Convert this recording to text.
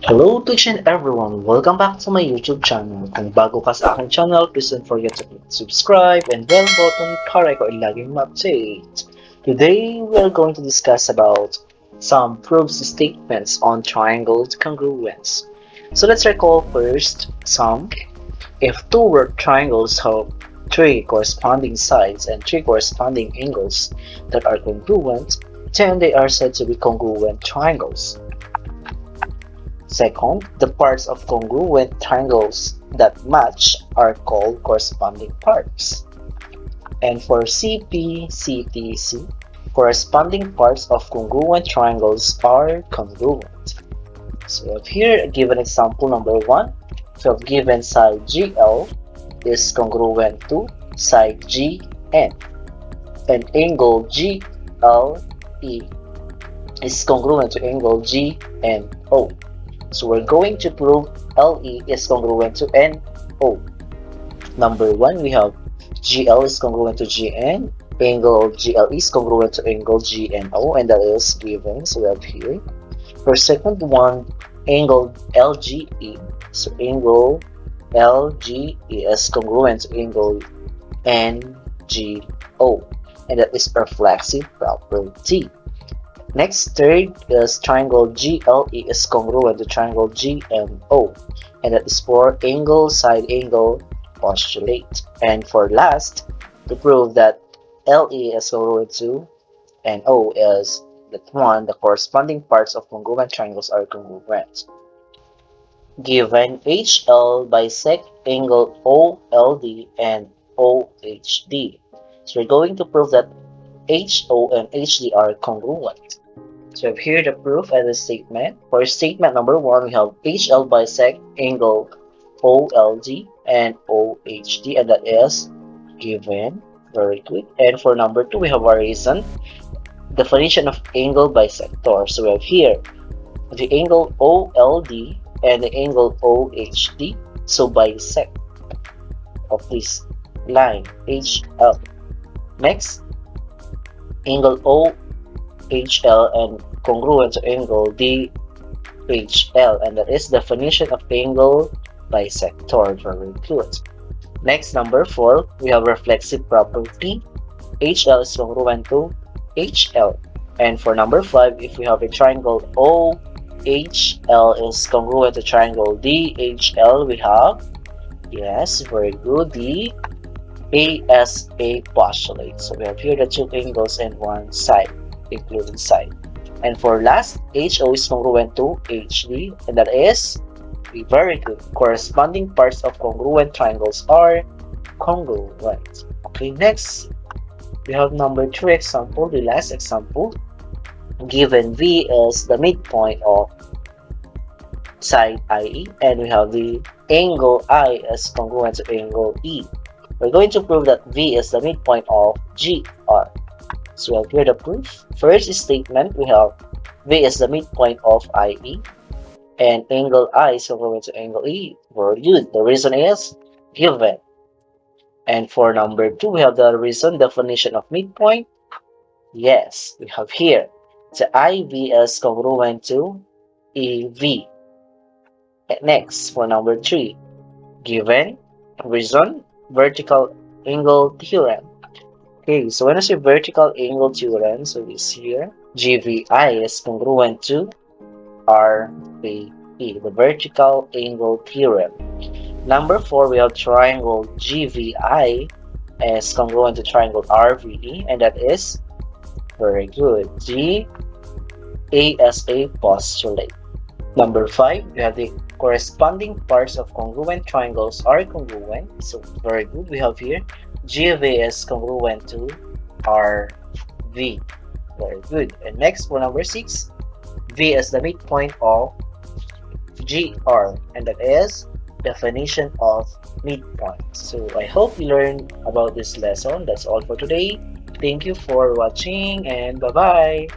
Hello to each and everyone! Welcome back to my YouTube channel. Kung bago ka sa aking channel, please don't forget to click subscribe and bell button para ikaw ay laging ma-update. Today, we are going to discuss about some proofs statements on triangle congruence. So let's recall first some. If two triangles have three corresponding sides and three corresponding angles that are congruent, then they are said to be congruent triangles. Second, the parts of congruent triangles that match are called corresponding parts. And for CPCTC, corresponding parts of congruent triangles are congruent. So we have here given example number 1. So we have given side GL is congruent to side GN, and angle GLE is congruent to angle GNO. So we're going to prove LE is congruent to NO. Number 1, we have GL is congruent to GN, angle GLE is congruent to angle GNO, and that is given. So we have here. For second one, angle LGE, so angle LGE is congruent to angle NGO, and that is reflexive property. Next, third is triangle GLE is congruent to triangle GMO, and that is for angle side angle postulate. And for last, to prove that LE is congruent to NO is that one, the corresponding parts of congruent triangles are congruent. Given HL bisect angle OLD and OHD. So we're going to prove that HO and HD are congruent. So we have here the proof and the statement. For statement number 1, we have HL bisect angle OLD and OHD, and that is given. Very good. And for number 2, we have our reason. Definition of angle bisector. So we have here the angle OLD and the angle OHD. So bisect of this line HL. Next, angle OHL and congruent to angle DHL, and that is definition of angle bisector. Very good. Next, number 4, we have reflexive property. HL is congruent to HL. And for number 5, if we have a triangle OHL is congruent to triangle DHL, we have, yes, very good, the ASA postulate. So we have here the two angles and one side, including side. And for last, HO is congruent to HD, and that is very good. Corresponding parts of congruent triangles are congruent. Okay, next, we have number 3 example, the last example. Given V is the midpoint of side IE, and we have the angle I is congruent to angle E. We're going to prove that V is the midpoint of GR. So we have here the proof. First statement, we have V is the midpoint of IE, and angle I is congruent to angle E. Very good. The reason is given. And for number 2, we have the reason, definition of midpoint. Yes, we have here. The IV is congruent to EV. Next, for number 3, given, reason, vertical angle theorem. Okay, so when I say vertical angle theorem, so this here, GVI is congruent to RVE, the vertical angle theorem. Number 4, we have triangle GVI is congruent to triangle RVE, and that is very good, the ASA postulate. Number 5, we have the corresponding parts of congruent triangles are congruent. So very good. We have here GV is congruent to RV. Very good. And next, for number 6, V is the midpoint of GR, and that is definition of midpoint. So I hope you learned about this lesson. That's all for today. Thank you for watching, and bye-bye.